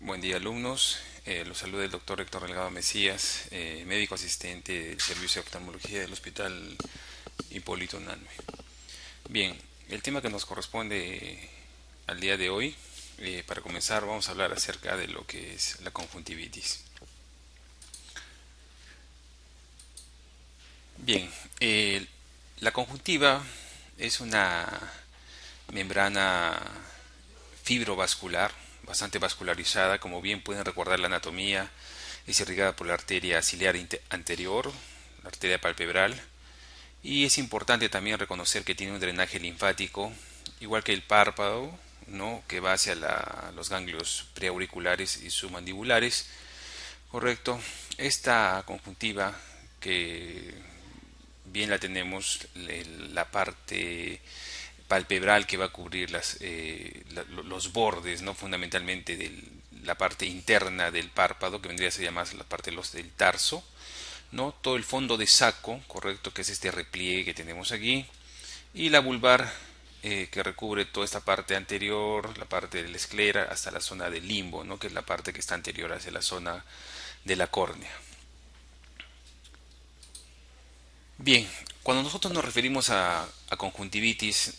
Buen día, alumnos. Los saluda el doctor Héctor Delgado Mesías, médico asistente del Servicio de Oftalmología del Hospital Hipólito Unanue. Bien, el tema que nos corresponde al día de hoy, para comenzar vamos a hablar acerca de lo que es la conjuntivitis. Bien, la conjuntiva es una membrana fibrovascular, bastante vascularizada, como bien pueden recordar la anatomía, es irrigada por la arteria ciliar anterior, la arteria palpebral, y es importante también reconocer que tiene un drenaje linfático, igual que el párpado, ¿no? Que va hacia los ganglios preauriculares y submandibulares, correcto. Esta conjuntiva, que bien la tenemos, la parte palpebral que va a cubrir los bordes, ¿no? Fundamentalmente de la parte interna del párpado, que vendría a ser más la parte del tarso, ¿no? Todo el fondo de saco, correcto, que es este repliegue que tenemos aquí, y la vulvar, que recubre toda esta parte anterior, la parte de la esclera, hasta la zona del limbo, ¿no? Que es la parte que está anterior hacia la zona de la córnea. Bien, cuando nosotros nos referimos a conjuntivitis,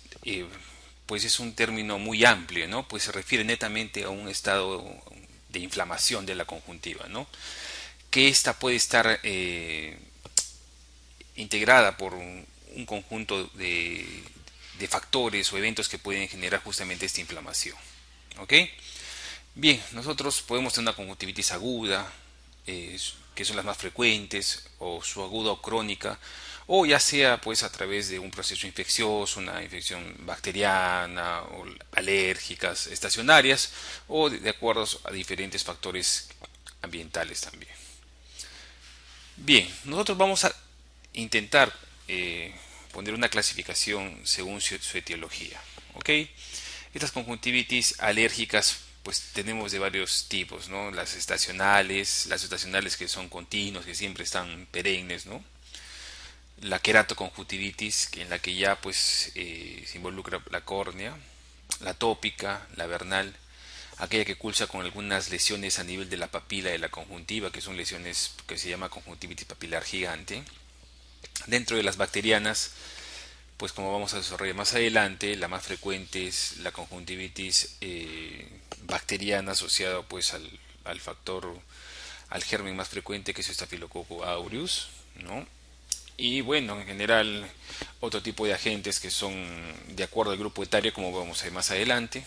pues es un término muy amplio, ¿no? Pues se refiere netamente a un estado de inflamación de la conjuntiva, ¿no? Que esta puede estar integrada por un conjunto de factores o eventos que pueden generar justamente esta inflamación, ¿ok? Bien, nosotros podemos tener una conjuntivitis aguda, que son las más frecuentes, o subaguda o crónica, o ya sea pues a través de un proceso infeccioso, una infección bacteriana o alérgicas estacionarias, o de acuerdo a diferentes factores ambientales también. Bien, nosotros vamos a intentar poner una clasificación según su etiología, ¿ok? Estas conjuntivitis alérgicas pues tenemos de varios tipos, ¿no? Las estacionales que son continuas, que siempre están perennes, ¿no? La queratoconjuntivitis, en la que ya pues se involucra la córnea, la tópica, la vernal, aquella que cursa con algunas lesiones a nivel de la papila de la conjuntiva, que son lesiones que se llama conjuntivitis papilar gigante. Dentro de las bacterianas, pues como vamos a desarrollar más adelante, la más frecuente es la conjuntivitis bacteriana asociada pues al factor, al germen más frecuente, que es Staphylococcus aureus, ¿no? Y bueno, en general otro tipo de agentes que son de acuerdo al grupo etario, como vamos a ver más adelante.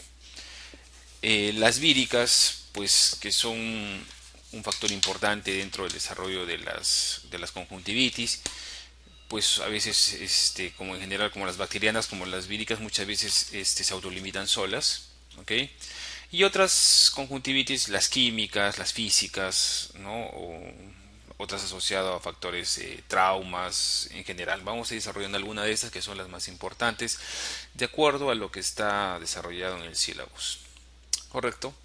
Las víricas, pues que son un factor importante dentro del desarrollo de las conjuntivitis, pues a veces, como en general, como las bacterianas, como las víricas, muchas veces se autolimitan solas, ¿ok? Y otras conjuntivitis, las químicas, las físicas, ¿no? O otras asociadas a factores, traumas en general. Vamos a ir desarrollando algunas de estas que son las más importantes, de acuerdo a lo que está desarrollado en el sílabus. ¿Correcto?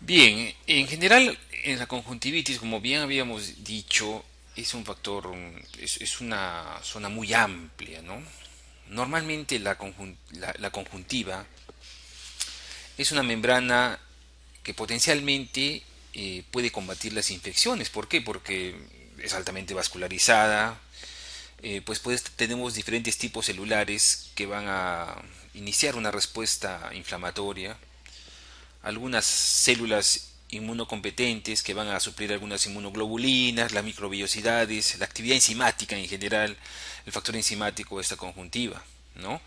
Bien, en general, en la conjuntivitis, como bien habíamos dicho, es un factor, es una zona muy amplia, ¿no? Normalmente la conjuntiva es una membrana que potencialmente puede combatir las infecciones. ¿Por qué? Porque es altamente vascularizada, pues tenemos diferentes tipos celulares que van a iniciar una respuesta inflamatoria, algunas células inmunocompetentes que van a suplir algunas inmunoglobulinas, las microbillosidades, la actividad enzimática en general, el factor enzimático de esta conjuntiva, ¿no?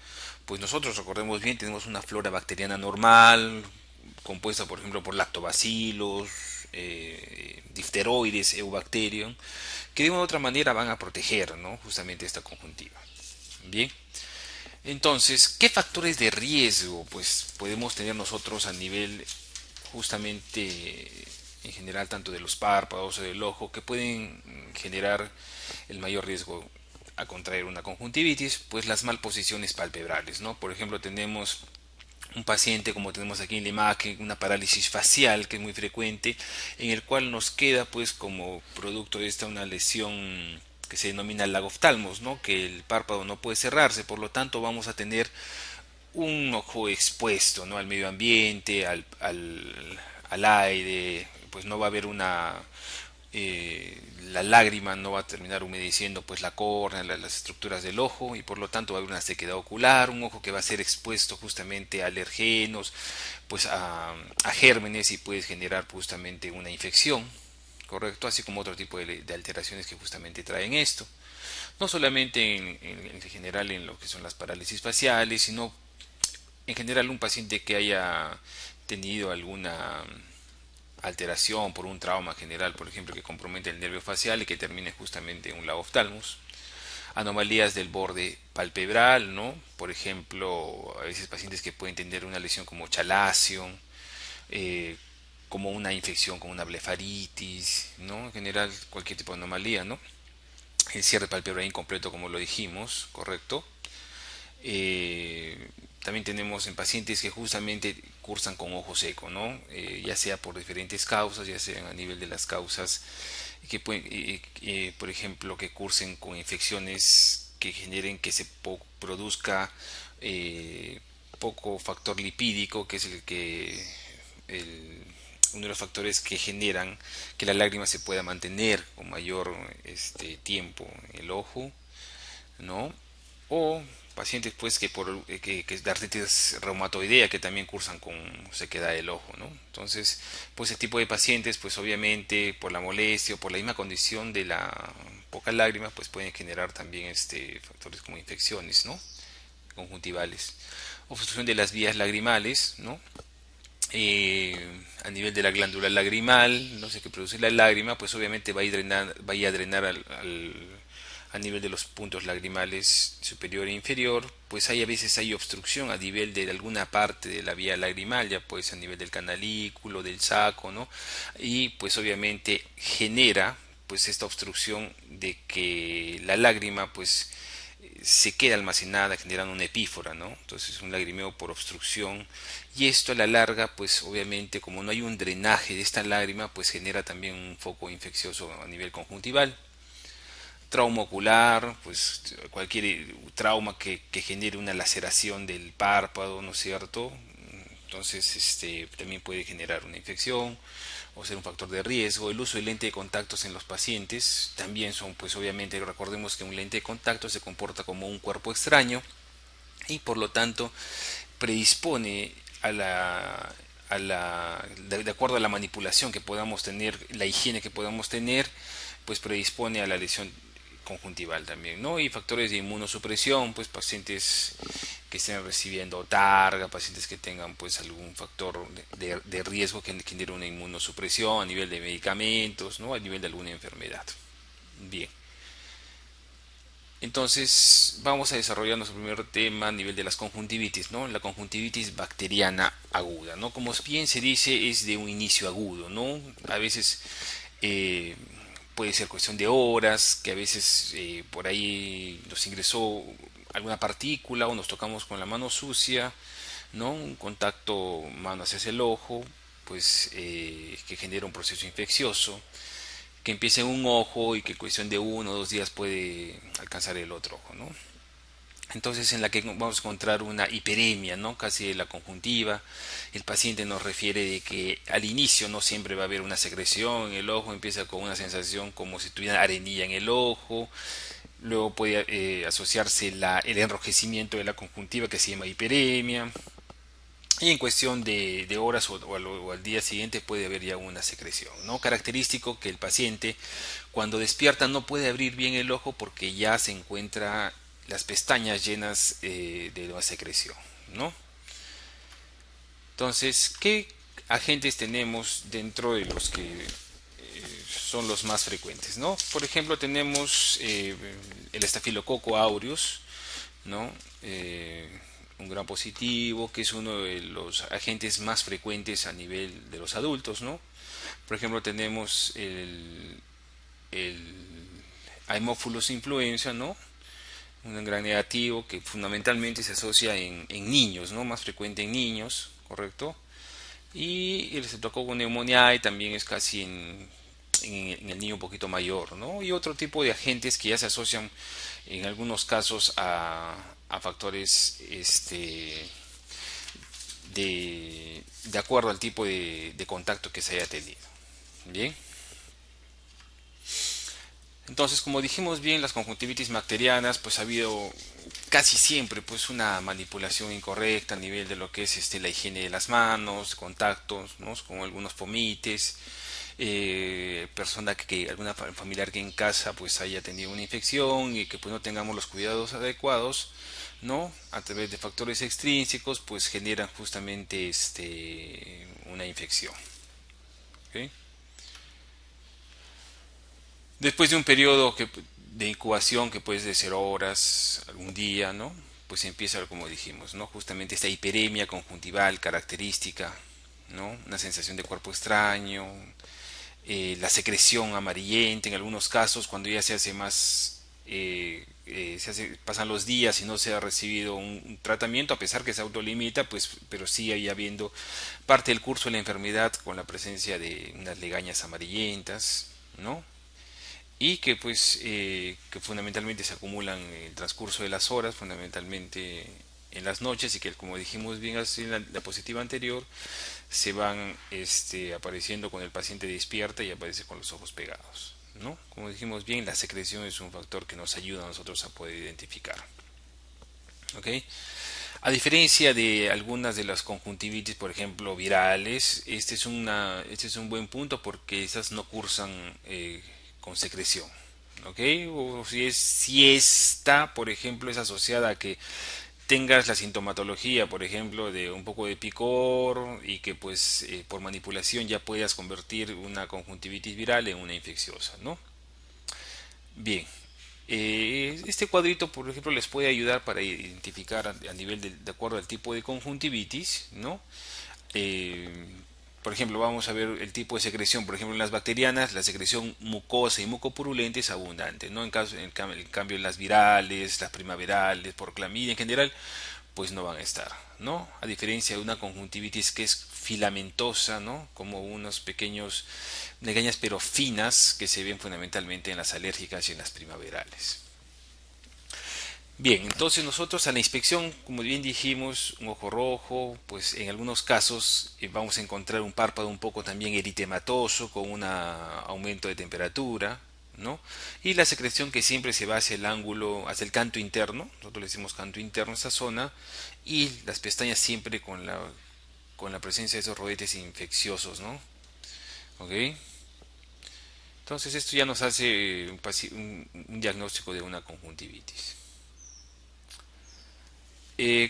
Pues nosotros, recordemos bien, tenemos una flora bacteriana normal, compuesta por ejemplo por lactobacilos, difteroides, eubacterium, que de una u otra manera van a proteger, ¿no? Justamente esta conjuntiva. Bien, entonces, ¿qué factores de riesgo pues podemos tener nosotros a nivel justamente en general tanto de los párpados o del ojo que pueden generar el mayor riesgo a contraer una conjuntivitis? Pues las malposiciones palpebrales, ¿no? Por ejemplo, tenemos un paciente como tenemos aquí en la imagen, una parálisis facial que es muy frecuente, en el cual nos queda pues como producto de esta una lesión que se denomina lagoftalmos, ¿no? Que el párpado no puede cerrarse, por lo tanto vamos a tener un ojo expuesto, ¿no? Al medio ambiente, al aire, pues no va a haber la lágrima no va a terminar humedeciendo pues la córnea, las estructuras del ojo, y por lo tanto va a haber una sequedad ocular, un ojo que va a ser expuesto justamente a alergenos, pues a gérmenes, y puede generar justamente una infección, correcto, así como otro tipo de alteraciones que justamente traen esto. No solamente en general en lo que son las parálisis faciales, sino en general un paciente que haya tenido alguna alteración por un trauma general, por ejemplo, que compromete el nervio facial y que termine justamente en un lago-oftalmos. Anomalías del borde palpebral, ¿no? Por ejemplo, a veces pacientes que pueden tener una lesión como chalación, eh, como una infección con una blefaritis, ¿no? En general, cualquier tipo de anomalía, ¿no? El cierre palpebral incompleto, como lo dijimos, correcto. Eh, También tenemos en pacientes que justamente cursan con ojo seco, ¿no? Ya sea por diferentes causas, ya sea a nivel de las causas que pueden, por ejemplo, que cursen con infecciones que generen que se produzca eh, poco factor lipídico, que es el, uno de los factores que generan que la lágrima se pueda mantener con mayor tiempo en el ojo, ¿no? O pacientes pues que es de artritis reumatoidea, que también cursan con sequedad del ojo, ¿no? Entonces, pues ese tipo de pacientes, pues obviamente por la molestia o por la misma condición de la poca lágrima, pues pueden generar también factores como infecciones, ¿no? Conjuntivales. Obstrucción de las vías lagrimales, ¿no? A nivel de la glándula lagrimal, no sé qué produce la lágrima, pues obviamente va a ir a drenar a nivel de los puntos lagrimales superior e inferior, pues hay a veces hay obstrucción a nivel de alguna parte de la vía lagrimal, ya pues a nivel del canalículo, del saco, ¿no? Y pues obviamente genera pues esta obstrucción de que la lágrima pues se queda almacenada generando una epífora, ¿no? Entonces un lagrimeo por obstrucción, y esto a la larga pues obviamente como no hay un drenaje de esta lágrima pues genera también un foco infeccioso a nivel conjuntival. Trauma ocular, pues cualquier trauma que genere una laceración del párpado, ¿no es cierto? Entonces también puede generar una infección o ser un factor de riesgo. El uso de lente de contactos en los pacientes también son, pues obviamente recordemos que un lente de contacto se comporta como un cuerpo extraño y por lo tanto predispone de acuerdo a la manipulación que podamos tener, la higiene que podamos tener, pues predispone a la lesión conjuntival también, ¿no? Y factores de inmunosupresión, pues pacientes que estén recibiendo targa, pacientes que tengan pues algún factor de riesgo que genere una inmunosupresión a nivel de medicamentos, ¿no? A nivel de alguna enfermedad. Bien. Entonces vamos a desarrollar nuestro primer tema a nivel de las conjuntivitis, ¿no? La conjuntivitis bacteriana aguda, ¿no? Como bien se dice, es de un inicio agudo, ¿no? A veces eh, puede ser cuestión de horas, que a veces por ahí nos ingresó alguna partícula o nos tocamos con la mano sucia, ¿no? Un contacto mano hacia el ojo, pues que genera un proceso infeccioso que empiece en un ojo y que en cuestión de 1 o 2 días puede alcanzar el otro ojo, ¿no? Entonces en la que vamos a encontrar una hiperemia, ¿no? Casi de la conjuntiva. El paciente nos refiere de que al inicio no siempre va a haber una secreción en el ojo, empieza con una sensación como si tuviera arenilla en el ojo, luego puede asociarse el enrojecimiento de la conjuntiva que se llama hiperemia, y en cuestión de horas o al día siguiente puede haber ya una secreción, ¿no? Característico que el paciente cuando despierta no puede abrir bien el ojo porque ya se encuentra las pestañas llenas de la secreción, ¿no? Entonces, ¿qué agentes tenemos dentro de los que son los más frecuentes, ¿no? Por ejemplo, tenemos el estafilococo aureus, ¿no? Un gran positivo, que es uno de los agentes más frecuentes a nivel de los adultos, ¿no? Por ejemplo, tenemos el Haemophilus influenza, ¿no? Un gran negativo que fundamentalmente se asocia en niños, ¿no? Más frecuente en niños, ¿correcto? Y el Streptococcus pneumoniae también es casi en el niño un poquito mayor, ¿no? Y otro tipo de agentes que ya se asocian en algunos casos a factores de acuerdo al tipo de contacto que se haya tenido. Bien. Entonces, como dijimos bien, las conjuntivitis bacterianas, pues ha habido casi siempre pues una manipulación incorrecta a nivel de lo que es la higiene de las manos, contactos, ¿no? Con algunos pomites, persona alguna familiar que en casa pues haya tenido una infección y que pues no tengamos los cuidados adecuados, ¿no? A través de factores extrínsecos pues generan justamente una infección. ¿Ok? Después de un periodo de incubación que puede ser horas, algún día, ¿no? Pues empieza, como dijimos, ¿no? Justamente esta hiperemia conjuntival característica, ¿no? Una sensación de cuerpo extraño, la secreción amarillenta en algunos casos, cuando ya se hace más, pasan los días y no se ha recibido un tratamiento, a pesar que se autolimita, pues, pero sigue habiendo parte del curso de la enfermedad con la presencia de unas legañas amarillentas, ¿no? Y que pues que fundamentalmente se acumulan en el transcurso de las horas, fundamentalmente en las noches, y que como dijimos bien así en la diapositiva anterior, se van apareciendo cuando el paciente despierta y aparece con los ojos pegados, ¿no? Como dijimos bien, la secreción es un factor que nos ayuda a nosotros a poder identificar. ¿Ok? A diferencia de algunas de las conjuntivitis, por ejemplo, virales, este es un buen punto porque esas no cursan con secreción. ¿Ok? O si esta, por ejemplo, es asociada a que tengas la sintomatología, por ejemplo, de un poco de picor y que pues por manipulación ya puedas convertir una conjuntivitis viral en una infecciosa, ¿no? Bien, este cuadrito, por ejemplo, les puede ayudar para identificar a nivel de acuerdo al tipo de conjuntivitis, ¿no? Eh, por ejemplo, vamos a ver el tipo de secreción. Por ejemplo, en las bacterianas, la secreción mucosa y mucopurulenta es abundante, ¿no? En cambio, en las virales, las primaverales, por clamidia en general, pues no van a estar, ¿no? A diferencia de una conjuntivitis que es filamentosa, ¿no? Como unos pequeños legañas pero finas que se ven fundamentalmente en las alérgicas y en las primaverales. Bien, entonces nosotros a la inspección, como bien dijimos, un ojo rojo, pues en algunos casos vamos a encontrar un párpado un poco también eritematoso con un aumento de temperatura, ¿no? Y la secreción que siempre se va hacia el ángulo, hacia el canto interno, nosotros le decimos canto interno a esa zona, y las pestañas siempre con la presencia de esos rodetes infecciosos, ¿no? ¿Ok? Entonces esto ya nos hace un diagnóstico de una conjuntivitis.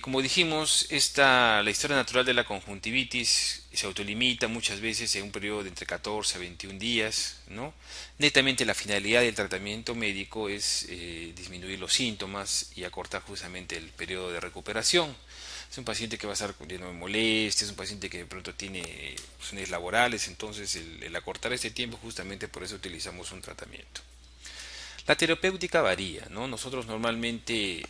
Como dijimos, la historia natural de la conjuntivitis se autolimita muchas veces en un periodo de entre 14 a 21 días, ¿no? Netamente la finalidad del tratamiento médico es disminuir los síntomas y acortar justamente el periodo de recuperación. Es un paciente que va a estar lleno de molestias, es un paciente que de pronto tiene funciones laborales, entonces el acortar este tiempo justamente por eso utilizamos un tratamiento. La terapéutica varía, ¿no? Nosotros normalmente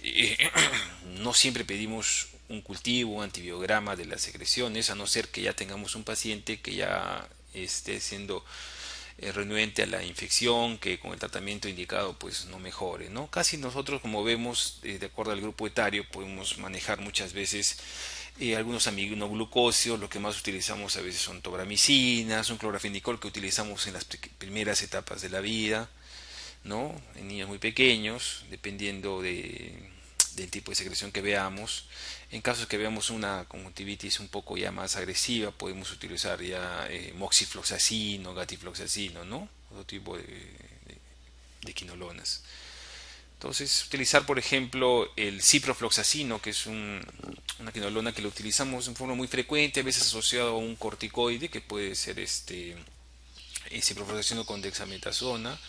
no siempre pedimos un cultivo, un antibiograma de las secreciones, a no ser que ya tengamos un paciente que ya esté siendo renuente a la infección, que con el tratamiento indicado pues no mejore, ¿no? Casi nosotros, como vemos, de acuerdo al grupo etario, podemos manejar muchas veces algunos aminoglucósidos. Lo que más utilizamos a veces son tobramicinas, un clorafenicol que utilizamos en las primeras etapas de la vida, ¿no? En niños muy pequeños, dependiendo del tipo de secreción que veamos. En casos que veamos una conjuntivitis un poco ya más agresiva, podemos utilizar ya moxifloxacino, gatifloxacino, ¿no? Otro tipo de quinolonas. Entonces, utilizar, por ejemplo, el ciprofloxacino, que es una quinolona que lo utilizamos en forma muy frecuente, a veces asociado a un corticoide, que puede ser ciprofloxacino con dexametasona,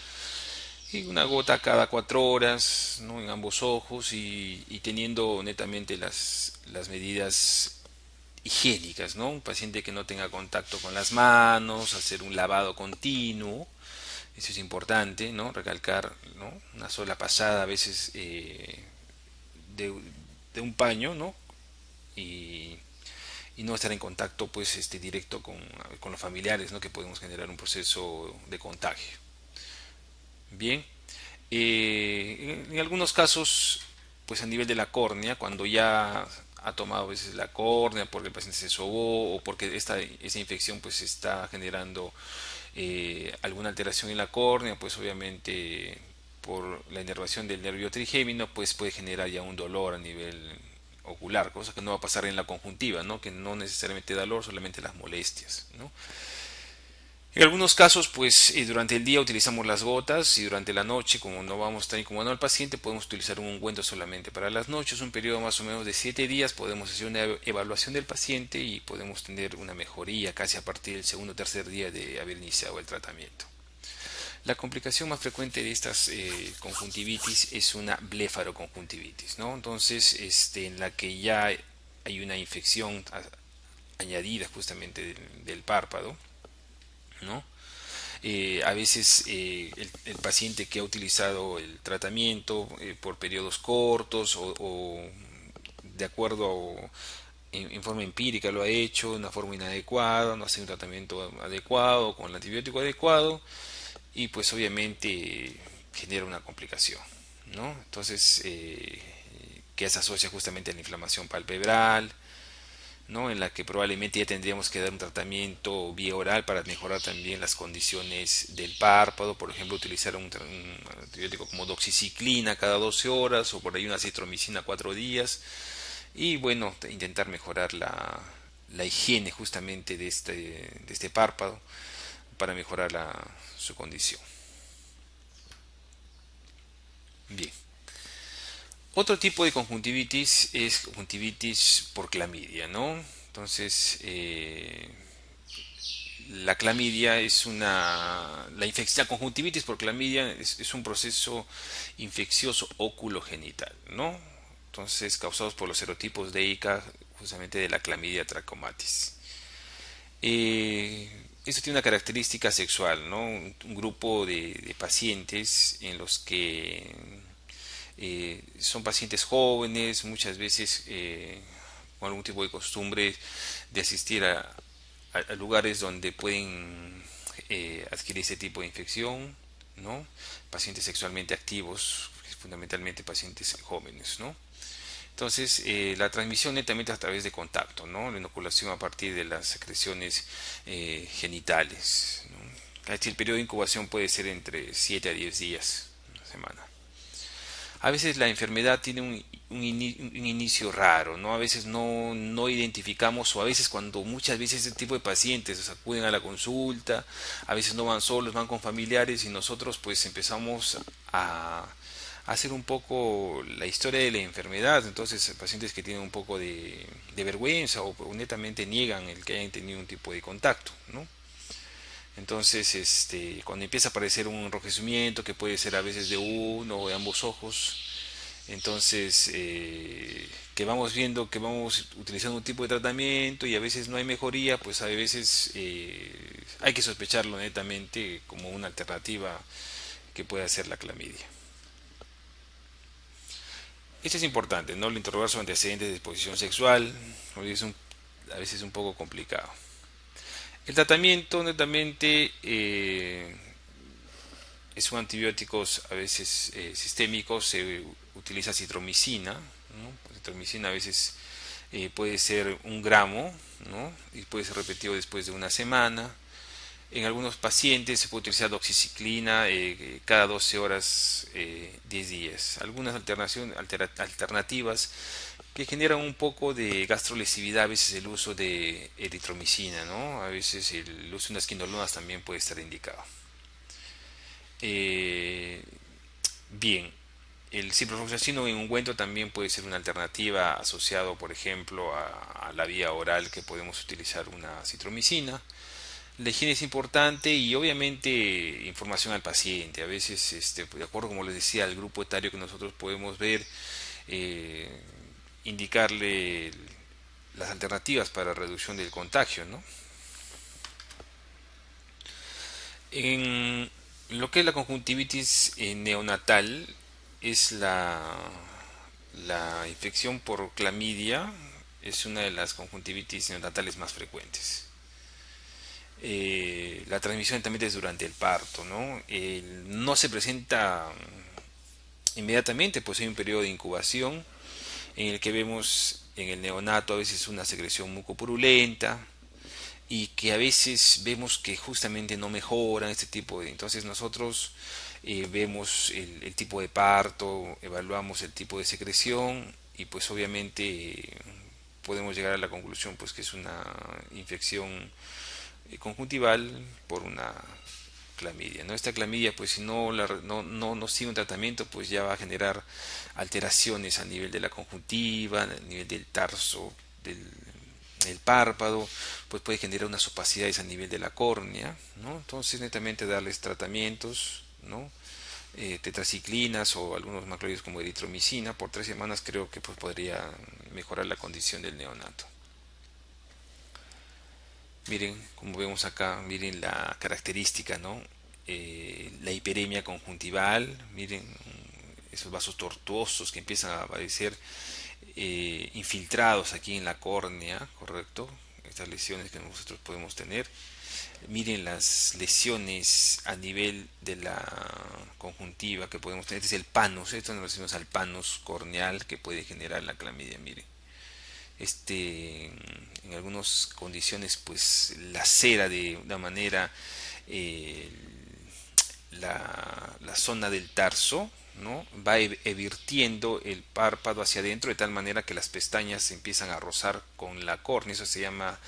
y una gota cada 4 horas, ¿no? En ambos ojos y teniendo netamente las medidas higiénicas, ¿no? Un paciente que no tenga contacto con las manos, hacer un lavado continuo, eso es importante, ¿no? Recalcar, ¿no? Una sola pasada a veces de, de un paño, ¿no? Y, y no estar en contacto pues directo con los familiares, ¿no? Que podemos generar un proceso de contagio. Bien, en algunos casos, pues a nivel de la córnea, cuando ya ha tomado a veces la córnea porque el paciente se sobó o porque esa infección pues está generando alguna alteración en la córnea, pues obviamente por la inervación del nervio trigémino pues puede generar ya un dolor a nivel ocular, cosa que no va a pasar en la conjuntiva, ¿no? Que no necesariamente dolor, solamente las molestias, ¿no? En algunos casos, pues durante el día utilizamos las gotas y durante la noche, como no vamos a estar incomodando al paciente, podemos utilizar un ungüento solamente para las noches, un periodo más o menos de 7 días, podemos hacer una evaluación del paciente y podemos tener una mejoría casi a partir del segundo o tercer día de haber iniciado el tratamiento. La complicación más frecuente de estas conjuntivitis es una blefaroconjuntivitis, ¿no? Entonces, en la que ya hay una infección añadida justamente del párpado, ¿no? A veces el paciente que ha utilizado el tratamiento por periodos cortos o de acuerdo en forma empírica lo ha hecho de una forma inadecuada, no ha sido un tratamiento adecuado con el antibiótico adecuado y pues obviamente genera una complicación, ¿no? Entonces que se asocia justamente a la inflamación palpebral, ¿no? En la que probablemente ya tendríamos que dar un tratamiento vía oral para mejorar también las condiciones del párpado, por ejemplo, utilizar un antibiótico como doxiciclina cada 12 horas o por ahí una citromicina 4 días y bueno, intentar mejorar la higiene justamente de este párpado para mejorar su condición. Bien. Otro tipo de conjuntivitis es conjuntivitis por clamidia, ¿no? Entonces, la clamidia es la conjuntivitis por clamidia es un proceso infeccioso oculogenital, ¿no? Entonces, causados por los serotipos de ICA, justamente de la clamidia trachomatis. Esto tiene una característica sexual, ¿no? Un grupo de pacientes en los que son pacientes jóvenes, muchas veces con algún tipo de costumbre de asistir a lugares donde pueden adquirir ese tipo de infección, ¿no? Pacientes sexualmente activos, fundamentalmente pacientes jóvenes, ¿no? Entonces, la transmisión netamente a través de contacto, ¿no? La inoculación a partir de las secreciones genitales, ¿no? El periodo de incubación puede ser entre 7 a 10 días, una semana. A veces la enfermedad tiene un inicio raro, ¿no? A veces no identificamos o a veces cuando muchas veces este tipo de pacientes acuden a la consulta, a veces no van solos, van con familiares y nosotros pues empezamos a hacer un poco la historia de la enfermedad. Entonces pacientes que tienen un poco de vergüenza o netamente niegan el que hayan tenido un tipo de contacto, ¿no? Entonces, cuando empieza a aparecer un enrojecimiento que puede ser a veces de uno o de ambos ojos, entonces que vamos viendo que vamos utilizando un tipo de tratamiento y a veces no hay mejoría, pues a veces hay que sospecharlo netamente como una alternativa que puede ser la clamidia. Esto es importante, ¿no? El interrogar sobre antecedentes de exposición sexual, a veces es un poco complicado. El tratamiento netamente son antibióticos a veces sistémicos, se utiliza citromicina, ¿no? Citromicina a veces puede ser 1 gramo, ¿no? Y puede ser repetido después de una semana. En algunos pacientes se puede utilizar doxiciclina cada 12 horas 10 días. Algunas alternativas que generan un poco de gastrolesividad, a veces el uso de eritromicina, ¿no? A veces el uso de unas quinolonas también puede estar indicado. Eh, Bien, el ciprofloxacino en ungüento también puede ser una alternativa asociado, por ejemplo, a la vía oral que podemos utilizar una citromicina. La higiene es importante y obviamente información al paciente. A veces, de acuerdo como les decía, al grupo etario que nosotros podemos ver, eh, indicarle las alternativas para reducción del contagio, ¿no? En lo que es la conjuntivitis neonatal es la infección por clamidia, es una de las conjuntivitis neonatales más frecuentes. La transmisión también es durante el parto, ¿no? No se presenta inmediatamente, pues hay un periodo de incubación en el que vemos en el neonato a veces una secreción mucopurulenta y que a veces vemos que justamente no mejoran este tipo de... Entonces nosotros vemos el tipo de parto, evaluamos el tipo de secreción y pues obviamente podemos llegar a la conclusión pues que es una infección conjuntival por una clamidia, ¿no? Esta clamidia, pues si no sigue un tratamiento, pues ya va a generar alteraciones a nivel de la conjuntiva, a nivel del tarso, del párpado, pues puede generar unas opacidades a nivel de la córnea, ¿no? Entonces netamente darles tratamientos, ¿no? Tetraciclinas o algunos macrólidos como eritromicina por 3 semanas creo que pues podría mejorar la condición del neonato. Miren, como vemos acá, miren la característica, ¿no? La hiperemia conjuntival, miren esos vasos tortuosos que empiezan a aparecer infiltrados aquí en la córnea, ¿correcto? Estas lesiones que nosotros podemos tener. Miren las lesiones a nivel de la conjuntiva que podemos tener. Este es el panus, esto nos decimos al panus corneal que puede generar la clamidia, miren. En algunas condiciones pues lacera de una manera eh, la zona del tarso, ¿no? Va evirtiendo el párpado hacia adentro de tal manera que las pestañas se empiezan a rozar con la córnea, eso se llama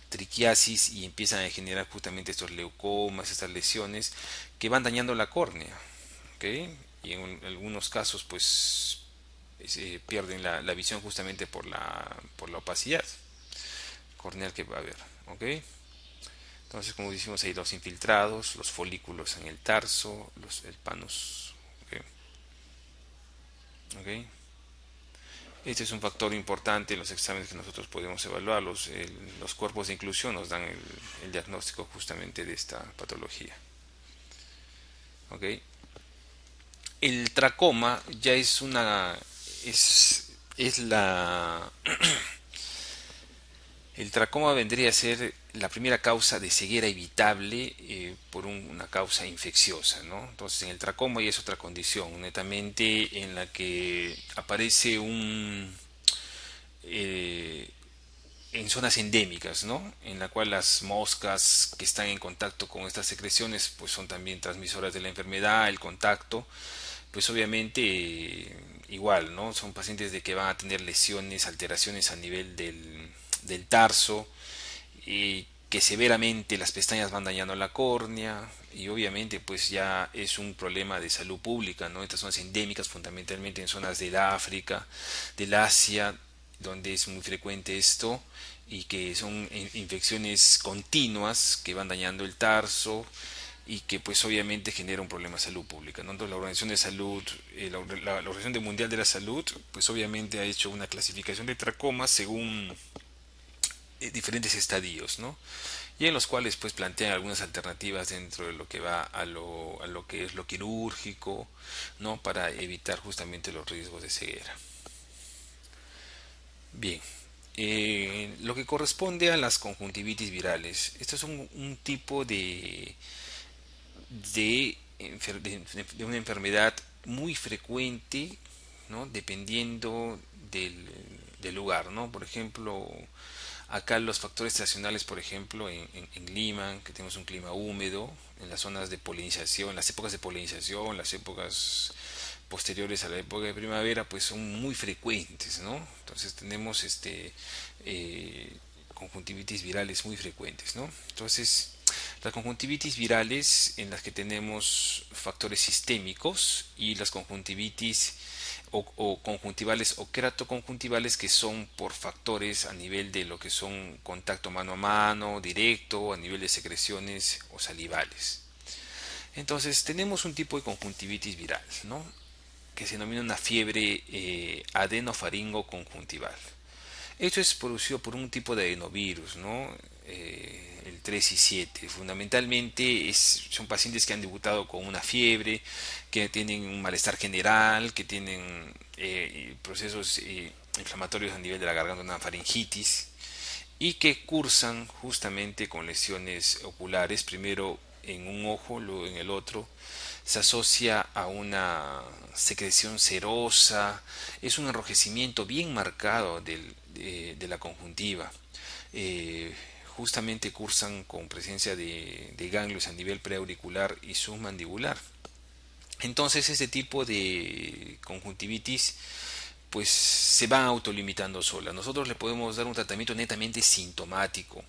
triquiasis y empiezan a generar justamente estos leucomas, estas lesiones que van dañando la córnea, ¿ok? Y en algunos casos pues se pierden la visión justamente por la opacidad corneal que va a haber, ¿ok? Entonces, como decimos ahí, los infiltrados, los folículos en el tarso, el panus, ¿ok? ¿Ok? Este es un factor importante en los exámenes que nosotros podemos evaluar. Los cuerpos de inclusión nos dan el diagnóstico justamente de esta patología. ¿Ok? El tracoma ya es la el tracoma vendría a ser la primera causa de ceguera evitable por una causa infecciosa, ¿no? Entonces en el tracoma ya es otra condición, netamente en la que aparece eh, en zonas endémicas, ¿no? En la cual las moscas que están en contacto con estas secreciones, pues son también transmisoras de la enfermedad, el contacto, pues obviamente igual, ¿no? Son pacientes de que van a tener lesiones, alteraciones a nivel del tarso, y que severamente las pestañas van dañando la córnea y obviamente pues ya es un problema de salud pública, ¿no? Estas zonas endémicas fundamentalmente en zonas del África, del Asia, donde es muy frecuente esto y que son infecciones continuas que van dañando el tarso y que pues obviamente genera un problema de salud pública, ¿no? Entonces la Organización de Salud, la Organización Mundial de la Salud, pues obviamente ha hecho una clasificación de tracomas según diferentes estadios, ¿no? Y en los cuales pues plantean algunas alternativas dentro de lo que va a lo que es lo quirúrgico, ¿no? Para evitar justamente los riesgos de ceguera. Bien, lo que corresponde a las conjuntivitis virales, esto es un tipo de una enfermedad muy frecuente, ¿no? Dependiendo del lugar, ¿no? Por ejemplo, acá los factores estacionales, por ejemplo, en Lima, que tenemos un clima húmedo, en las zonas de polinización, en las épocas de polinización, las épocas posteriores a la época de primavera, pues son muy frecuentes, ¿no? Entonces tenemos conjuntivitis virales muy frecuentes, ¿no? Entonces, las conjuntivitis virales en las que tenemos factores sistémicos y las conjuntivitis o conjuntivales o keratoconjuntivales que son por factores a nivel de lo que son contacto mano a mano, directo, a nivel de secreciones o salivales. Entonces tenemos un tipo de conjuntivitis viral, ¿no? Que se denomina una fiebre adenofaringo conjuntival. Esto es producido por un tipo de adenovirus, ¿no? El 3 y 7. Fundamentalmente son pacientes que han debutado con una fiebre, que tienen un malestar general, que tienen procesos inflamatorios a nivel de la garganta, una faringitis, y que cursan justamente con lesiones oculares, primero en un ojo, luego en el otro, se asocia a una secreción serosa, es un enrojecimiento bien marcado de la conjuntiva. Eh, Justamente cursan con presencia de ganglios a nivel preauricular y submandibular. Entonces este tipo de conjuntivitis pues se va autolimitando sola. Nosotros le podemos dar un tratamiento netamente sintomático,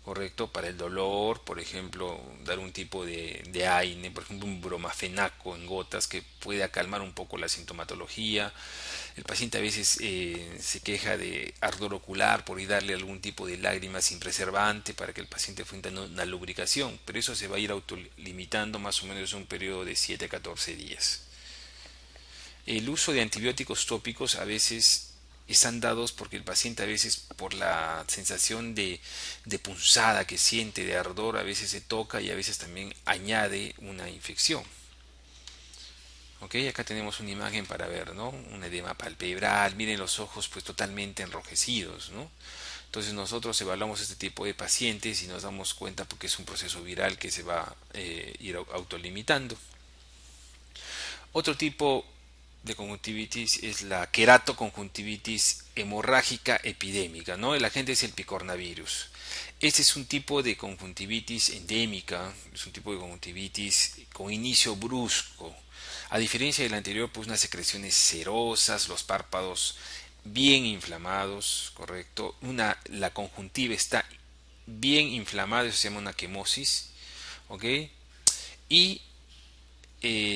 correcto, para el dolor, por ejemplo, dar un tipo de AINE, por ejemplo, un bromafenaco en gotas que pueda calmar un poco la sintomatología. El paciente a veces se queja de ardor ocular por ir darle algún tipo de lágrima sin preservante para que el paciente fuente una lubricación, pero eso se va a ir autolimitando más o menos en un periodo de 7 a 14 días. El uso de antibióticos tópicos a veces están dados porque el paciente a veces por la sensación de punzada que siente, de ardor, a veces se toca y a veces también añade una infección. Ok, acá tenemos una imagen para ver, ¿no? Un edema palpebral, miren los ojos pues totalmente enrojecidos, ¿no? Entonces nosotros evaluamos este tipo de pacientes y nos damos cuenta porque es un proceso viral que se va a ir autolimitando. Otro tipo de conjuntivitis es la queratoconjuntivitis hemorrágica epidémica, ¿no? El agente es el picornavirus. Este es un tipo de conjuntivitis endémica, es un tipo de conjuntivitis con inicio brusco. A diferencia del anterior, pues unas secreciones cerosas, los párpados bien inflamados, correcto. La conjuntiva está bien inflamada, eso se llama una quemosis, ¿ok? Y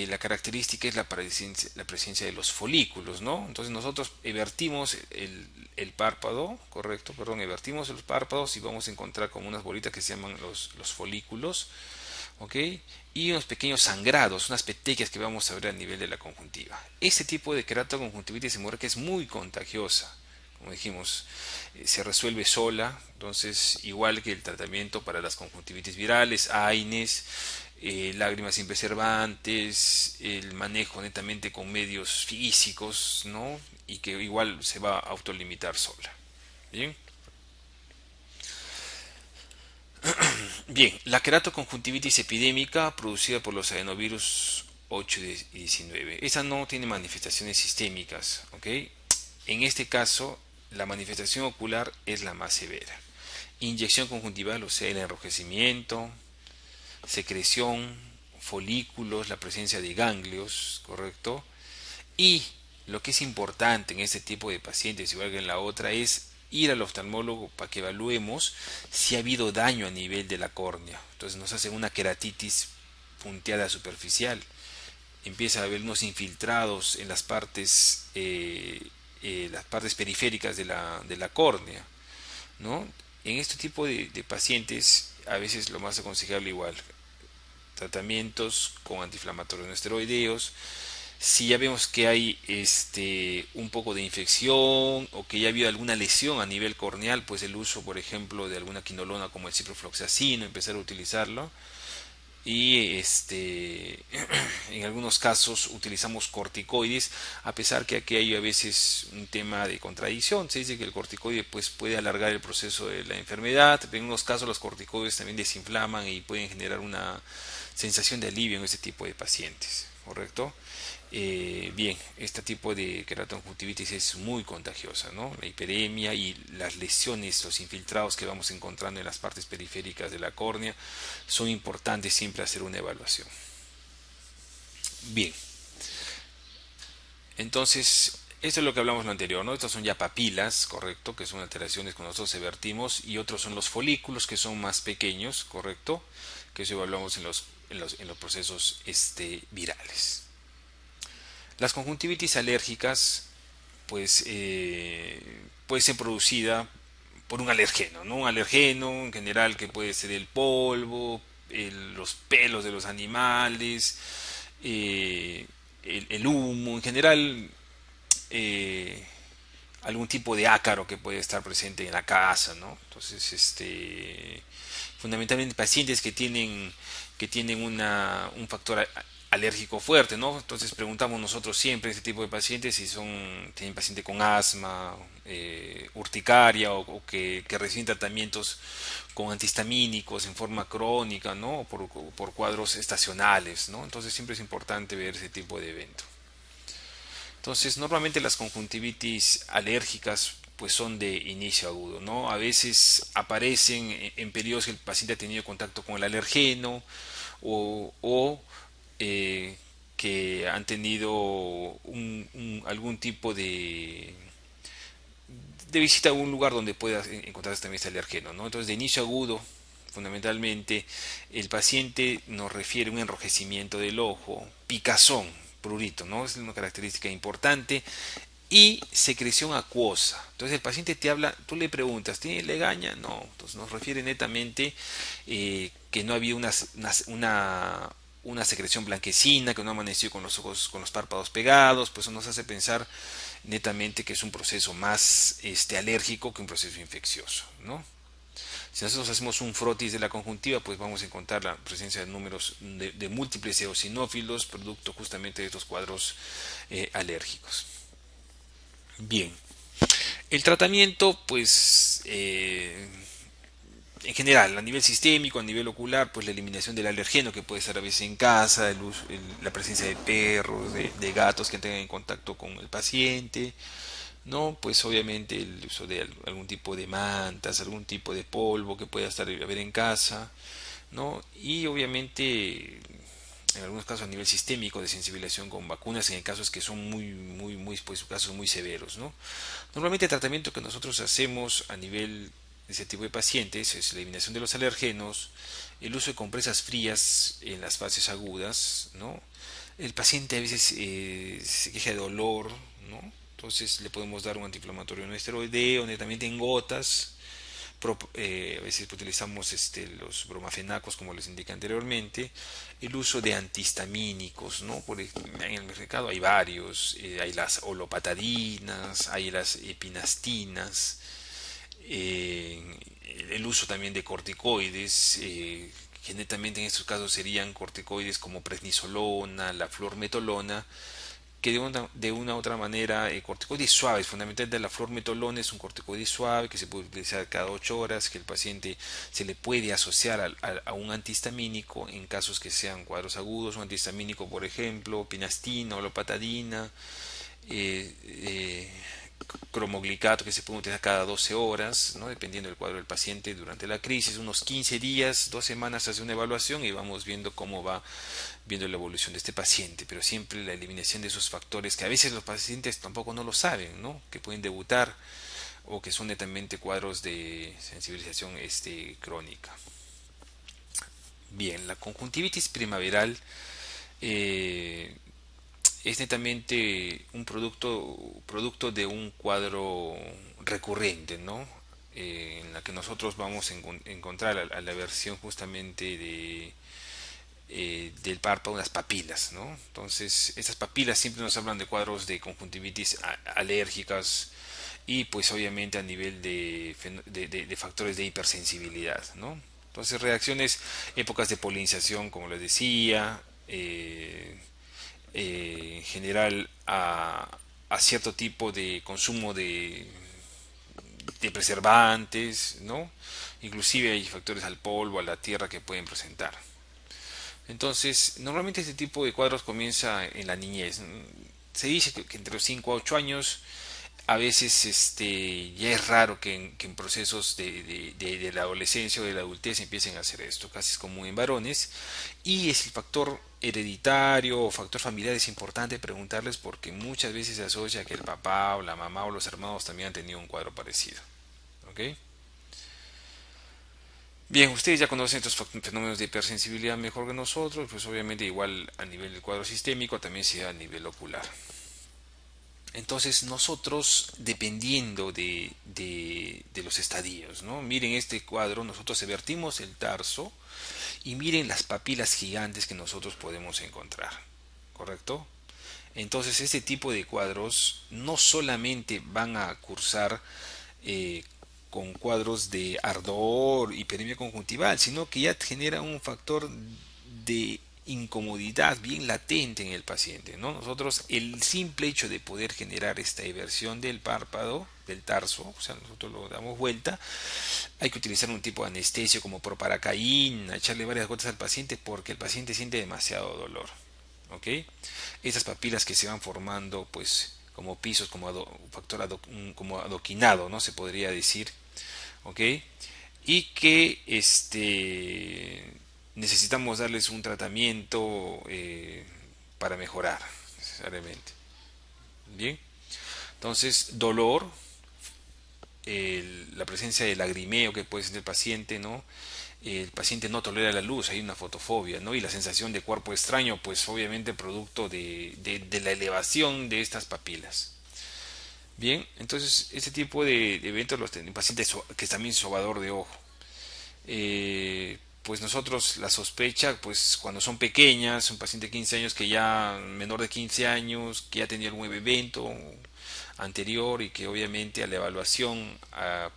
la característica es la presencia de los folículos, ¿no? Entonces nosotros evertimos el párpado, correcto, perdón, evertimos los párpados y vamos a encontrar como unas bolitas que se llaman los folículos, ¿ok? Y unos pequeños sangrados, unas petequias que vamos a ver a nivel de la conjuntiva. Este tipo de queratoconjuntivitis hemorrágica es muy contagiosa. Como dijimos, se resuelve sola, entonces igual que el tratamiento para las conjuntivitis virales, AINES, lágrimas sin preservantes, el manejo netamente con medios físicos, ¿no? Y que igual se va a autolimitar sola. Bien. Bien, la queratoconjuntivitis epidémica producida por los adenovirus 8 y 19. Esa no tiene manifestaciones sistémicas, ¿ok? En este caso, la manifestación ocular es la más severa. Inyección conjuntival, o sea, el enrojecimiento, secreción, folículos, la presencia de ganglios, ¿correcto? Y lo que es importante en este tipo de pacientes, igual que en la otra, es ir al oftalmólogo para que evaluemos si ha habido daño a nivel de la córnea. Entonces nos hacen una queratitis punteada superficial. Empieza a haber unos infiltrados en las partes periféricas de la córnea, ¿no? En este tipo de pacientes, a veces lo más aconsejable igual, tratamientos con antiinflamatorios no esteroideos. Si ya vemos que hay un poco de infección o que ya ha habido alguna lesión a nivel corneal, pues el uso, por ejemplo, de alguna quinolona como el ciprofloxacino, empezar a utilizarlo. Y en algunos casos utilizamos corticoides, a pesar que aquí hay a veces un tema de contradicción. Se dice que el corticoide pues, puede alargar el proceso de la enfermedad, pero en unos casos los corticoides también desinflaman y pueden generar una sensación de alivio en este tipo de pacientes, ¿correcto? Bien, este tipo de queratoconjuntivitis es muy contagiosa, ¿no? La hiperemia y las lesiones, los infiltrados que vamos encontrando en las partes periféricas de la córnea, son importantes siempre hacer una evaluación. Bien, entonces, esto es lo que hablamos lo anterior, ¿no? Estas son ya papilas, correcto, que son alteraciones que nosotros vertimos, y otros son los folículos, que son más pequeños, correcto, que eso evaluamos en los procesos virales. Las conjuntivitis alérgicas, pues, puede ser producida por un alergeno, ¿no? Un alergeno en general que puede ser el polvo, los pelos de los animales, eh, el humo, en general eh, algún tipo de ácaro que puede estar presente en la casa, ¿no? Entonces, fundamentalmente pacientes que tienen un factor alérgico fuerte, ¿no? Entonces preguntamos nosotros siempre a este tipo de pacientes si tienen paciente con asma, urticaria o que reciben tratamientos con antihistamínicos en forma crónica, ¿no? Por cuadros estacionales, ¿no? Entonces siempre es importante ver ese tipo de evento. Entonces, normalmente las conjuntivitis alérgicas pues son de inicio agudo, ¿no? A veces aparecen en periodos que el paciente ha tenido contacto con el alergeno o que han tenido algún tipo de visita a un lugar donde pueda encontrarse también este alergeno, ¿no? Entonces, de inicio agudo, fundamentalmente, el paciente nos refiere a un enrojecimiento del ojo, picazón, prurito, ¿no? Es una característica importante y secreción acuosa. Entonces el paciente te habla, tú le preguntas, ¿tiene legaña? No, entonces nos refiere netamente que no había una secreción blanquecina, que no amaneció con los ojos, con los párpados pegados, pues eso nos hace pensar netamente que es un proceso más alérgico que un proceso infeccioso, ¿no? Si nosotros hacemos un frotis de la conjuntiva, pues vamos a encontrar la presencia de números de múltiples eosinófilos, producto justamente de estos cuadros alérgicos. Bien, el tratamiento, pues, en general, a nivel sistémico, a nivel ocular, pues la eliminación del alergeno que puede estar a veces en casa, la presencia de perros, de gatos que tengan en contacto con el paciente, ¿no? Pues obviamente el uso de algún tipo de mantas, algún tipo de polvo que pueda estar a ver en casa, ¿no? Y obviamente en algunos casos a nivel sistémico de sensibilización con vacunas en casos que son pues casos muy severos, ¿no? Normalmente el tratamiento que nosotros hacemos a nivel de ese tipo de pacientes es la eliminación de los alergenos, el uso de compresas frías en las fases agudas, ¿no? El paciente a veces se queja de dolor, ¿no? Entonces le podemos dar un antiinflamatorio no esteroideo, netamente en gotas. A veces utilizamos los bromafenacos, como les indiqué anteriormente. El uso de antihistamínicos, ¿no? En el mercado hay varios. Hay las olopatadinas, hay las epinastinas. eh, el uso también de corticoides. Que netamente en estos casos serían corticoides como prednisolona, la flormetolona, que de una u otra manera, corticoides suaves, fundamentalmente la flormetolona es un corticoide suave que se puede utilizar cada 8 horas, que el paciente se le puede asociar a un antihistamínico en casos que sean cuadros agudos, un antihistamínico por ejemplo, pinastina o lopatadina, eh, eh, cromoglicato que se puede utilizar cada 12 horas, ¿no? Dependiendo del cuadro del paciente durante la crisis, unos 15 días, 2 semanas hace una evaluación y vamos viendo cómo va viendo la evolución de este paciente, pero siempre la eliminación de esos factores que a veces los pacientes tampoco no lo saben, ¿no? Que pueden debutar o que son netamente cuadros de sensibilización crónica. Bien, la conjuntivitis primaveral eh, es netamente un producto de un cuadro recurrente, ¿no? En la que nosotros vamos a encontrar a la versión justamente del párpado, unas papilas, ¿no? Entonces, estas papilas siempre nos hablan de cuadros de conjuntivitis alérgicas y pues obviamente a nivel de factores de hipersensibilidad, ¿no? Entonces, reacciones, épocas de polinización, como les decía, en general a cierto tipo de consumo de preservantes, ¿no? Inclusive hay factores al polvo, a la tierra que pueden presentar. Entonces, normalmente este tipo de cuadros comienza en la niñez. Se dice que entre los 5 a 8 años, a veces ya es raro que en procesos de la adolescencia o de la adultez empiecen a hacer esto. Casi es común en varones. Y es el factor hereditario o factor familiar es importante preguntarles porque muchas veces se asocia que el papá o la mamá o los hermanos también han tenido un cuadro parecido. ¿Ok? Bien, ustedes ya conocen estos fenómenos de hipersensibilidad mejor que nosotros, pues obviamente igual a nivel del cuadro sistémico también sea a nivel ocular. Entonces nosotros, dependiendo de los estadios, ¿no? Miren este cuadro, nosotros vertimos el tarso y miren las papilas gigantes que nosotros podemos encontrar, ¿correcto? Entonces este tipo de cuadros no solamente van a cursar eh, con cuadros de ardor, hiperemia conjuntival, sino que ya genera un factor de incomodidad bien latente en el paciente, ¿no? Nosotros, el simple hecho de poder generar esta eversión del párpado, del tarso, o sea, nosotros lo damos vuelta, hay que utilizar un tipo de anestesio como proparacaína, echarle varias gotas al paciente porque el paciente siente demasiado dolor, ¿ok? Esas papilas que se van formando, pues, como pisos, como adoquinado, ¿no? Se podría decir, ¿ok? Y que necesitamos darles un tratamiento para mejorar necesariamente. Bien, entonces dolor, la presencia de lagrimeo que puede sentir el paciente, ¿no? El paciente no tolera la luz, hay una fotofobia, ¿no? Y la sensación de cuerpo extraño, pues obviamente producto de la elevación de estas papilas. Bien, entonces este tipo de eventos los tienen pacientes que es también sobador de ojo. Pues nosotros la sospecha, pues cuando son pequeñas, un paciente de 15 años que ya, menor de 15 años, que ya tenía algún evento anterior y que obviamente a la evaluación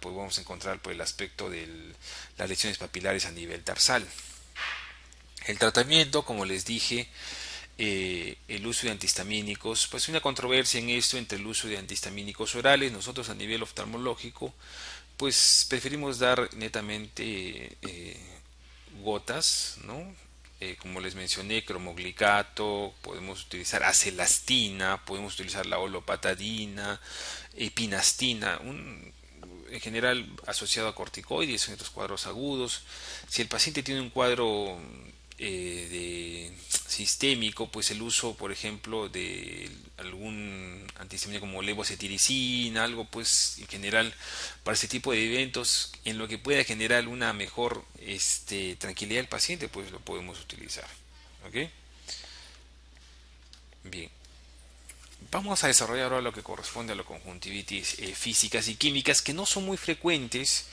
pues vamos a encontrar pues, el aspecto de las lesiones papilares a nivel tarsal. El tratamiento, como les dije, el uso de antihistamínicos, pues hay una controversia en esto entre el uso de antihistamínicos orales. Nosotros a nivel oftalmológico pues preferimos dar netamente gotas, ¿no? Como les mencioné, cromoglicato, podemos utilizar acelastina, podemos utilizar la olopatadina, epinastina, en general asociado a corticoides en estos cuadros agudos. Si el paciente tiene un cuadro sistémico, pues el uso, por ejemplo, de algún antihistamínico como levocetiricina, algo pues en general para este tipo de eventos, en lo que pueda generar una mejor tranquilidad del paciente, pues lo podemos utilizar. ¿Ok? Bien. Vamos a desarrollar ahora lo que corresponde a la conjuntivitis físicas y químicas, que no son muy frecuentes,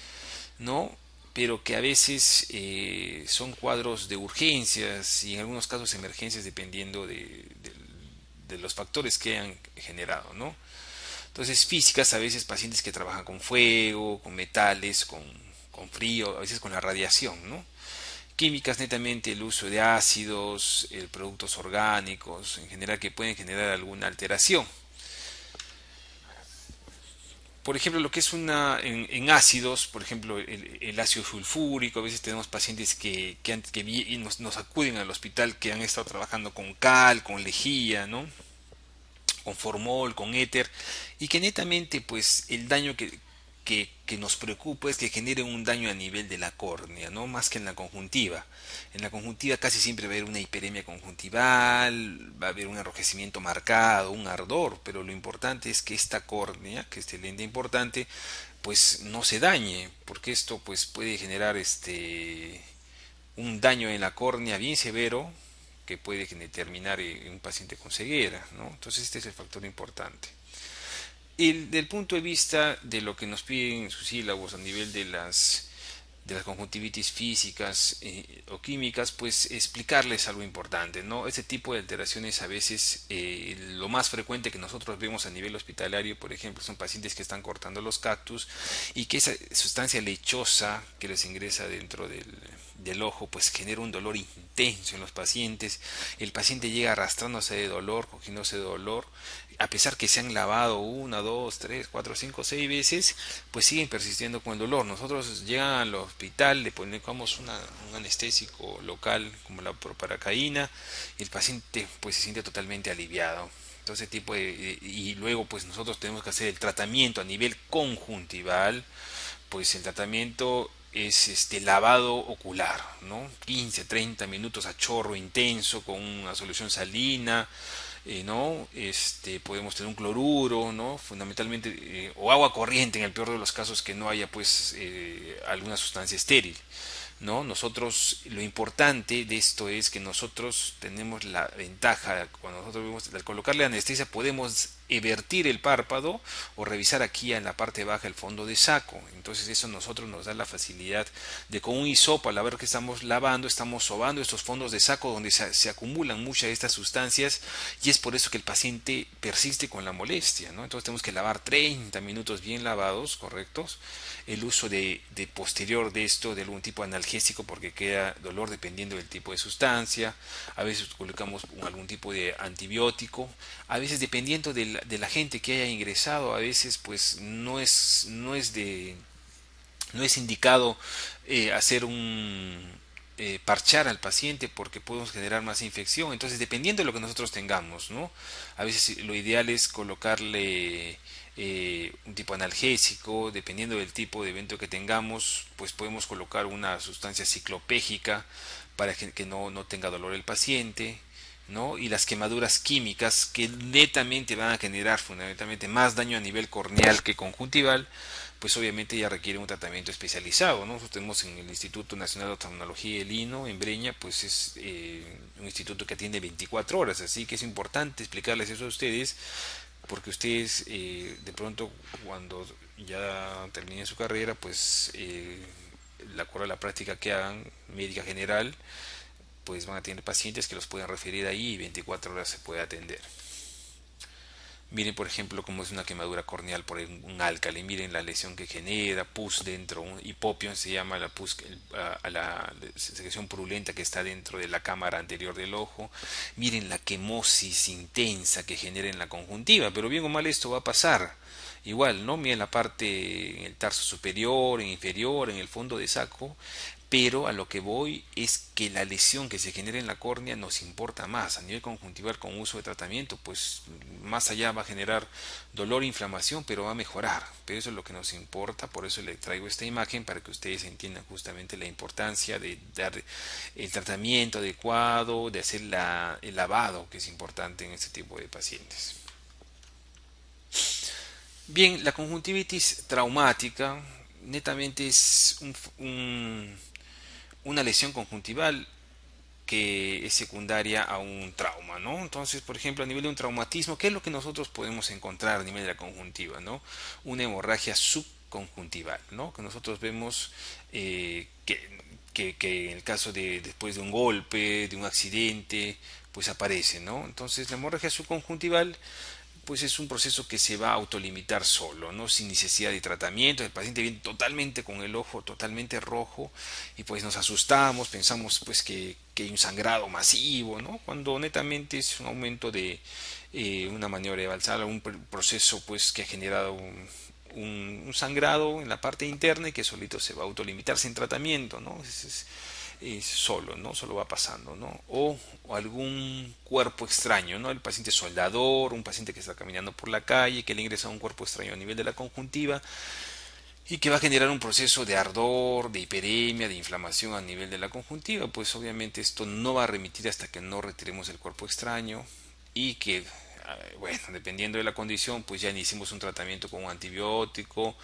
¿no? Pero que a veces son cuadros de urgencias y en algunos casos emergencias dependiendo de los factores que han generado, ¿no? Entonces, físicas, a veces pacientes que trabajan con fuego, con metales, con frío, a veces con la radiación, ¿no? Químicas, netamente el uso de ácidos, productos orgánicos, en general que pueden generar alguna alteración. Por ejemplo, lo que es en ácidos, por ejemplo, el ácido sulfúrico, a veces tenemos pacientes que nos acuden al hospital que han estado trabajando con cal, con lejía, ¿no? Con formol, con éter, y que netamente pues el daño que nos preocupa es que genere un daño a nivel de la córnea, ¿no? Más que en la conjuntiva. En la conjuntiva casi siempre va a haber una hiperemia conjuntival, va a haber un enrojecimiento marcado, un ardor, pero lo importante es que esta córnea, que este lente importante, pues no se dañe, porque esto pues puede generar un daño en la córnea bien severo que puede terminar en un paciente con ceguera, ¿no? Entonces este es el factor importante. Y del punto de vista de lo que nos piden en sus sílabos a nivel de las conjuntivitis físicas o químicas, pues explicarles algo importante, ¿no? Este tipo de alteraciones a veces, lo más frecuente que nosotros vemos a nivel hospitalario, por ejemplo, son pacientes que están cortando los cactus y que esa sustancia lechosa que les ingresa dentro del ojo, pues genera un dolor intenso en los pacientes. El paciente llega arrastrándose de dolor, cogiéndose de dolor, a pesar que se han lavado una, dos, tres, cuatro, cinco, seis veces, pues siguen persistiendo con el dolor. Nosotros llegan al hospital, le ponemos un anestésico local como la proparacaína y el paciente pues se siente totalmente aliviado. Entonces y luego pues nosotros tenemos que hacer el tratamiento a nivel conjuntival, pues el tratamiento es este lavado ocular, ¿no? 15, 30 minutos a chorro intenso con una solución salina, ¿no? Podemos tener un cloruro, ¿no? Fundamentalmente, o agua corriente en el peor de los casos que no haya pues alguna sustancia estéril, ¿no? Nosotros, lo importante de esto es que nosotros tenemos la ventaja, cuando nosotros vemos, al colocarle anestesia podemos evertir el párpado o revisar aquí en la parte baja el fondo de saco. Entonces eso a nosotros nos da la facilidad de con un hisopo, al ver que estamos lavando, estamos sobando estos fondos de saco donde se acumulan muchas de estas sustancias, y es por eso que el paciente persiste con la molestia, ¿no? Entonces tenemos que lavar 30 minutos bien lavados, correctos. El uso de posterior de esto, de algún tipo de analgésico, porque queda dolor dependiendo del tipo de sustancia. A veces colocamos algún tipo de antibiótico. A veces dependiendo de la gente que haya ingresado, a veces pues no es indicado hacer un parchar al paciente porque podemos generar más infección. Entonces, dependiendo de lo que nosotros tengamos, ¿no? A veces lo ideal es colocarle un tipo analgésico, dependiendo del tipo de evento que tengamos, pues podemos colocar una sustancia ciclopégica para que no tenga dolor el paciente, ¿no? Y las quemaduras químicas que netamente van a generar fundamentalmente más daño a nivel corneal que conjuntival, pues obviamente ya requiere un tratamiento especializado, ¿no? Nosotros tenemos en el Instituto Nacional de Oftalmología el INO en Breña, pues es un instituto que atiende 24 horas, así que es importante explicarles eso a ustedes, porque ustedes de pronto cuando ya terminen su carrera, pues la acuerdo a la práctica que hagan médica general, pues van a tener pacientes que los pueden referir ahí y 24 horas se puede atender. Miren, por ejemplo, cómo es una quemadura corneal por un álcali. Miren la lesión que genera, pus dentro, un hipopión se llama la pus, a la secreción purulenta que está dentro de la cámara anterior del ojo. Miren la quemosis intensa que genera en la conjuntiva, pero bien o mal esto va a pasar. Igual, ¿no? Miren la parte en el tarso superior, en inferior, en el fondo de saco, pero a lo que voy es que la lesión que se genera en la córnea nos importa más. A nivel conjuntival con uso de tratamiento, pues más allá va a generar dolor e inflamación, pero va a mejorar. Pero eso es lo que nos importa, por eso le traigo esta imagen para que ustedes entiendan justamente la importancia de dar el tratamiento adecuado, de hacer el lavado, que es importante en este tipo de pacientes. Bien, la conjuntivitis traumática netamente es una lesión conjuntival que es secundaria a un trauma, ¿no? Entonces, por ejemplo, a nivel de un traumatismo, ¿qué es lo que nosotros podemos encontrar a nivel de la conjuntiva, ¿no? Una hemorragia subconjuntival, ¿no? Que nosotros vemos que en el caso de después de un golpe, de un accidente, pues aparece, ¿no? Entonces, la hemorragia subconjuntival pues es un proceso que se va a autolimitar solo, ¿no? Sin necesidad de tratamiento. El paciente viene totalmente con el ojo totalmente rojo y pues nos asustamos, pensamos pues que hay un sangrado masivo, ¿no? Cuando netamente es un aumento de una maniobra de Valsalva, un proceso pues que ha generado un sangrado en la parte interna y que solito se va a autolimitar sin tratamiento, ¿no? Solo, ¿no? Solo va pasando, ¿no? O algún cuerpo extraño, ¿no? El paciente soldador, un paciente que está caminando por la calle, que le ingresa un cuerpo extraño a nivel de la conjuntiva y que va a generar un proceso de ardor, de hiperemia, de inflamación a nivel de la conjuntiva, pues obviamente esto no va a remitir hasta que no retiremos el cuerpo extraño y que bueno, dependiendo de la condición, pues ya iniciamos un tratamiento con un antibiótico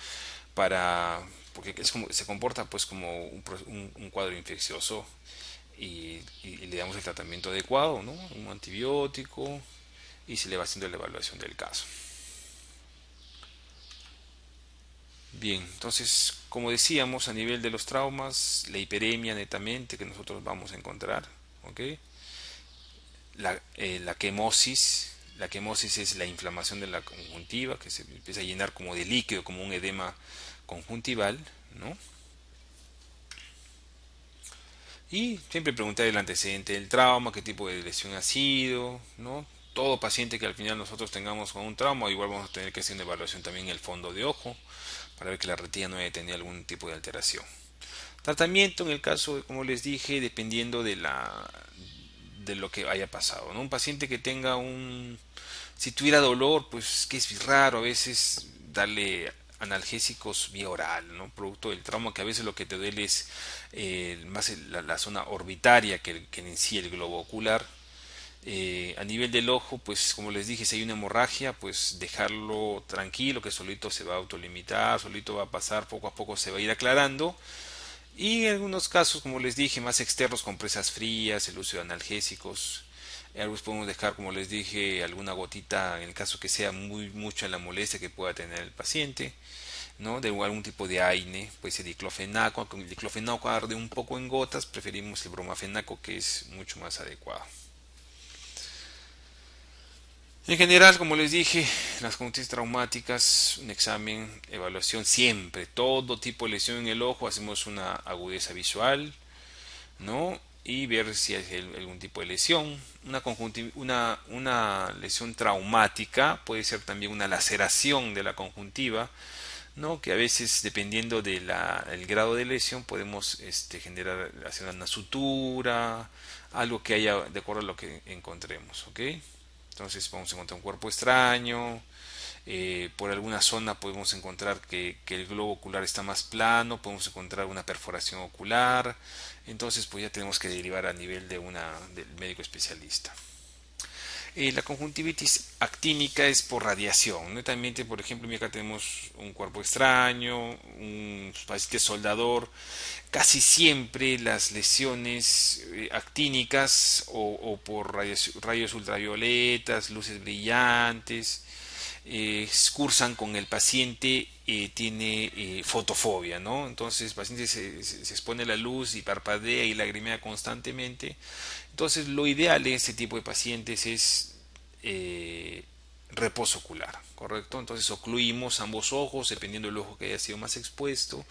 para porque es como se comporta pues como un cuadro infeccioso y le damos el tratamiento adecuado, ¿no? Un antibiótico y se le va haciendo la evaluación del caso. Bien, entonces, como decíamos, a nivel de los traumas, la hiperemia netamente que nosotros vamos a encontrar, ¿ok? La quemosis, la quemosis es la inflamación de la conjuntiva que se empieza a llenar como de líquido, como un edema conjuntival, ¿no? Y siempre preguntar el antecedente del trauma, qué tipo de lesión ha sido, ¿no? Todo paciente que al final nosotros tengamos con un trauma, igual vamos a tener que hacer una evaluación también en el fondo de ojo para ver que la retina no haya tenido algún tipo de alteración. Tratamiento en el caso, como les dije, dependiendo de lo que haya pasado, ¿no? Un paciente que tenga si tuviera dolor, pues que es raro a veces darle analgésicos vía oral, ¿no? Producto del trauma, que a veces lo que te duele es más la zona orbitaria que en sí el globo ocular. A nivel del ojo, pues como les dije, si hay una hemorragia, pues dejarlo tranquilo, que solito se va a autolimitar, solito va a pasar, poco a poco se va a ir aclarando. Y en algunos casos, como les dije, más externos, compresas frías, el uso de analgésicos, Algo podemos dejar, como les dije, alguna gotita en el caso que sea muy mucha la molestia que pueda tener el paciente, ¿no? De algún tipo de AINE, puede ser diclofenaco, aunque el diclofenaco arde un poco en gotas, preferimos el bromafenaco, que es mucho más adecuado. En general, como les dije, las conductas traumáticas, un examen, evaluación siempre, todo tipo de lesión en el ojo, hacemos una agudeza visual, ¿no? Y ver si hay algún tipo de lesión. Una lesión traumática puede ser también una laceración de la conjuntiva, ¿no? Que a veces, dependiendo del grado de lesión, podemos generar hacer una sutura, algo que haya de acuerdo a lo que encontremos, ¿ok? Entonces vamos a encontrar un cuerpo extraño, por alguna zona podemos encontrar que el globo ocular está más plano, podemos encontrar una perforación ocular, entonces pues ya tenemos que derivar a nivel del médico especialista. La conjuntivitis actínica es por radiación. Netamente, por ejemplo, acá tenemos un cuerpo extraño, un paciente soldador. Casi siempre las lesiones actínicas o por rayos ultravioletas, luces brillantes, cursan con el paciente tiene fotofobia, ¿no? Entonces el paciente se expone a la luz y parpadea y lagrimea constantemente. Entonces lo ideal en este tipo de pacientes es eh, reposo ocular, ¿correcto? Entonces ocluimos ambos ojos dependiendo del ojo que haya sido más expuesto.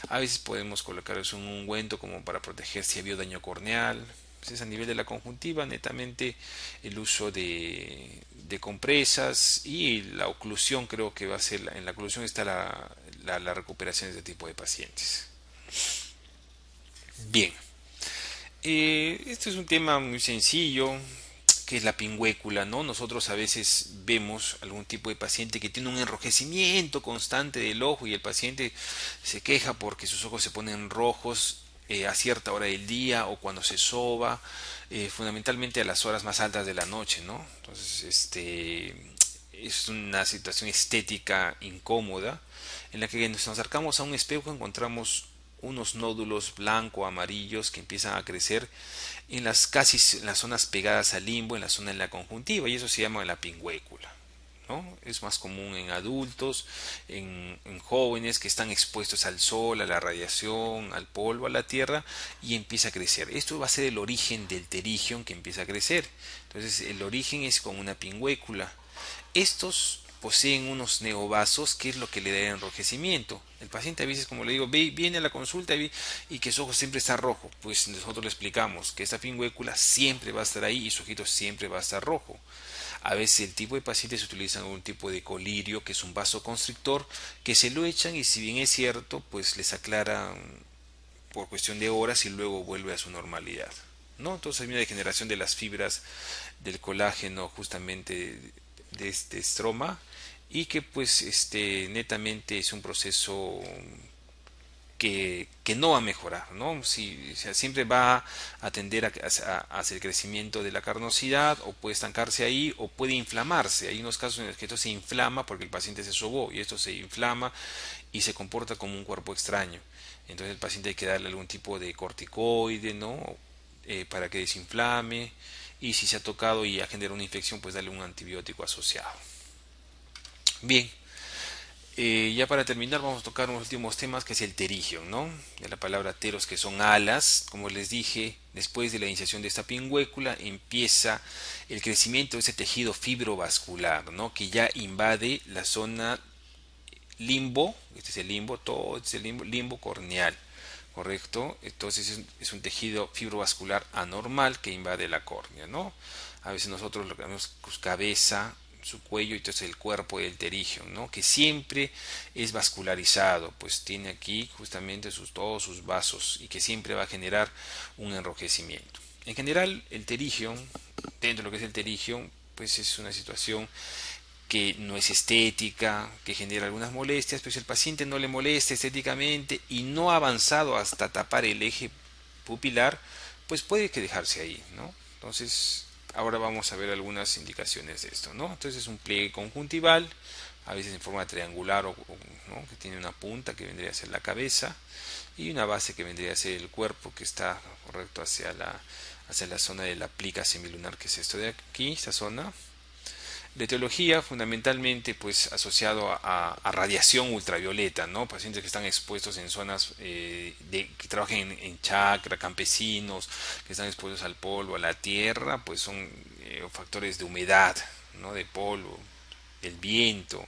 A veces podemos colocar un ungüento como para proteger si ha habido daño corneal. Entonces a nivel de la conjuntiva, netamente el uso de compresas y la oclusión, creo que va a ser, en la oclusión está la recuperación de este tipo de pacientes. Bien, este es un tema muy sencillo, que es la pingüécula, ¿no? Nosotros a veces vemos algún tipo de paciente que tiene un enrojecimiento constante del ojo y el paciente se queja porque sus ojos se ponen rojos a cierta hora del día o cuando se soba, fundamentalmente a las horas más altas de la noche, ¿no? Entonces, es una situación estética incómoda en la que nos acercamos a un espejo encontramos unos nódulos blanco amarillos que empiezan a crecer en en las zonas pegadas al limbo, en la zona de la conjuntiva, y eso se llama la pingüécula, ¿no? Es más común en adultos, en jóvenes que están expuestos al sol, a la radiación, al polvo, a la tierra, y empieza a crecer. Esto va a ser el origen del terigion que empieza a crecer. Entonces el origen es con una pingüécula. Estos poseen unos neovasos, que es lo que le da el enrojecimiento. El paciente a veces, como le digo, viene a la consulta y que su ojo siempre está rojo. Pues nosotros le explicamos que esta pingüécula siempre va a estar ahí y su ojito siempre va a estar rojo. A veces el tipo de pacientes utilizan un tipo de colirio, que es un vasoconstrictor, que se lo echan y si bien es cierto, pues les aclara por cuestión de horas y luego vuelve a su normalidad, ¿no? Entonces hay una degeneración de las fibras del colágeno justamente de este estroma y que pues netamente es un proceso que no va a mejorar, ¿no? Si, o sea, siempre va a tender hacia el crecimiento de la carnosidad o puede estancarse ahí o puede inflamarse. Hay unos casos en los que esto se inflama porque el paciente se sobó y esto se inflama y se comporta como un cuerpo extraño. Entonces el paciente hay que darle algún tipo de corticoide, ¿no? Para que desinflame y si se ha tocado y ha generado una infección, pues darle un antibiótico asociado. Bien, ya para terminar vamos a tocar unos últimos temas que es el terigion, ¿no? De la palabra teros que son alas, como les dije, después de la iniciación de esta pingüécula empieza el crecimiento de ese tejido fibrovascular, ¿no? Que ya invade la zona limbo, este es el limbo, todo este es el limbo corneal, ¿correcto? Entonces es un tejido fibrovascular anormal que invade la córnea, ¿no? A veces nosotros lo que llamamos cabeza, su cuello y entonces el cuerpo del terigion, ¿no? Que siempre es vascularizado, pues tiene aquí justamente todos sus vasos y que siempre va a generar un enrojecimiento. En general, el terigion, dentro de lo que es el terigion, pues es una situación que no es estética, que genera algunas molestias, pero si el paciente no le molesta estéticamente y no ha avanzado hasta tapar el eje pupilar, pues puede que dejarse ahí, ¿no? Entonces, ahora vamos a ver algunas indicaciones de esto, ¿no? Entonces es un pliegue conjuntival, a veces en forma triangular ¿no? Que tiene una punta que vendría a ser la cabeza y una base que vendría a ser el cuerpo que está correcto hacia la zona de la plica semilunar, que es esto de aquí, esta zona. La etiología fundamentalmente pues asociado a radiación ultravioleta, ¿no? Pacientes que están expuestos en zonas que trabajan en chacra, campesinos, que están expuestos al polvo, a la tierra, pues son factores de humedad, ¿no? De polvo, el viento,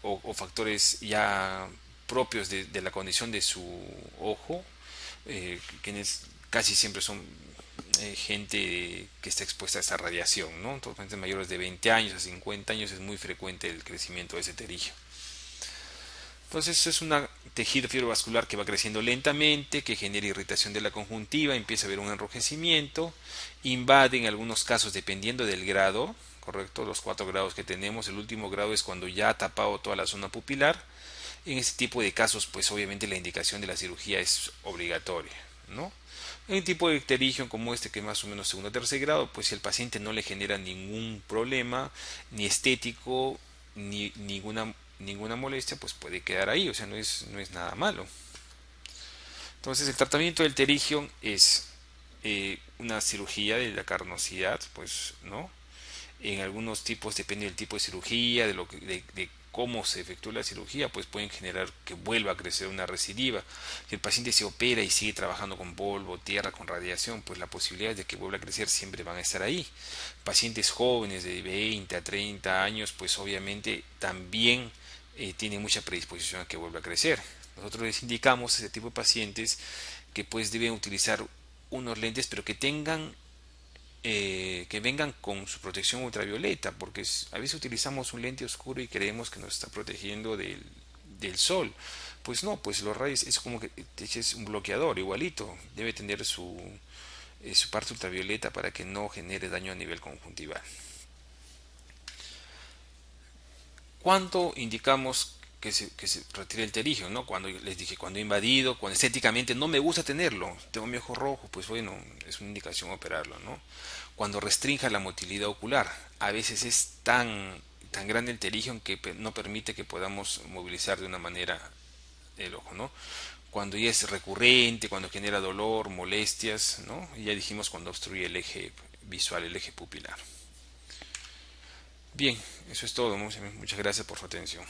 o factores ya propios de la condición de su ojo, quienes casi siempre son gente que está expuesta a esta radiación, ¿no? Entonces, mayores de 20 años a 50 años es muy frecuente el crecimiento de ese terigio. Entonces es un tejido fibrovascular que va creciendo lentamente, que genera irritación de la conjuntiva, empieza a haber un enrojecimiento, invade en algunos casos dependiendo del grado, correcto, los 4 grados que tenemos, el último grado es cuando ya ha tapado toda la zona pupilar. En este tipo de casos, pues obviamente la indicación de la cirugía es obligatoria, ¿no? En un tipo de pterygium como este, que es más o menos segundo o tercer grado, pues si el paciente no le genera ningún problema, ni estético, ni ninguna molestia, pues puede quedar ahí, o sea, no es nada malo. Entonces el tratamiento del pterygium es una cirugía de la carnosidad, pues, ¿no? En algunos tipos, depende del tipo de cirugía, de cómo se efectúa la cirugía, pues pueden generar que vuelva a crecer una recidiva. Si el paciente se opera y sigue trabajando con polvo, tierra, con radiación, pues las posibilidades de que vuelva a crecer siempre van a estar ahí. Pacientes jóvenes de 20 a 30 años, pues obviamente también tienen mucha predisposición a que vuelva a crecer. Nosotros les indicamos a ese tipo de pacientes que pues deben utilizar unos lentes, pero que vengan con su protección ultravioleta, porque a veces utilizamos un lente oscuro y creemos que nos está protegiendo del sol. Pues no, pues los rayos es como que te eches un bloqueador, igualito, debe tener su parte ultravioleta para que no genere daño a nivel conjuntival. ¿Cuándo indicamos que se retire el pterygium, ¿no? Cuando les dije, cuando he invadido, cuando estéticamente no me gusta tenerlo, tengo mi ojo rojo, pues bueno, es una indicación operarlo, ¿no? Cuando restrinja la motilidad ocular, a veces es tan grande el pterygium que no permite que podamos movilizar de una manera el ojo, ¿no? Cuando ya es recurrente, cuando genera dolor, molestias, ¿no? Y ya dijimos cuando obstruye el eje visual, el eje pupilar. Bien, eso es todo. Muchas gracias por su atención.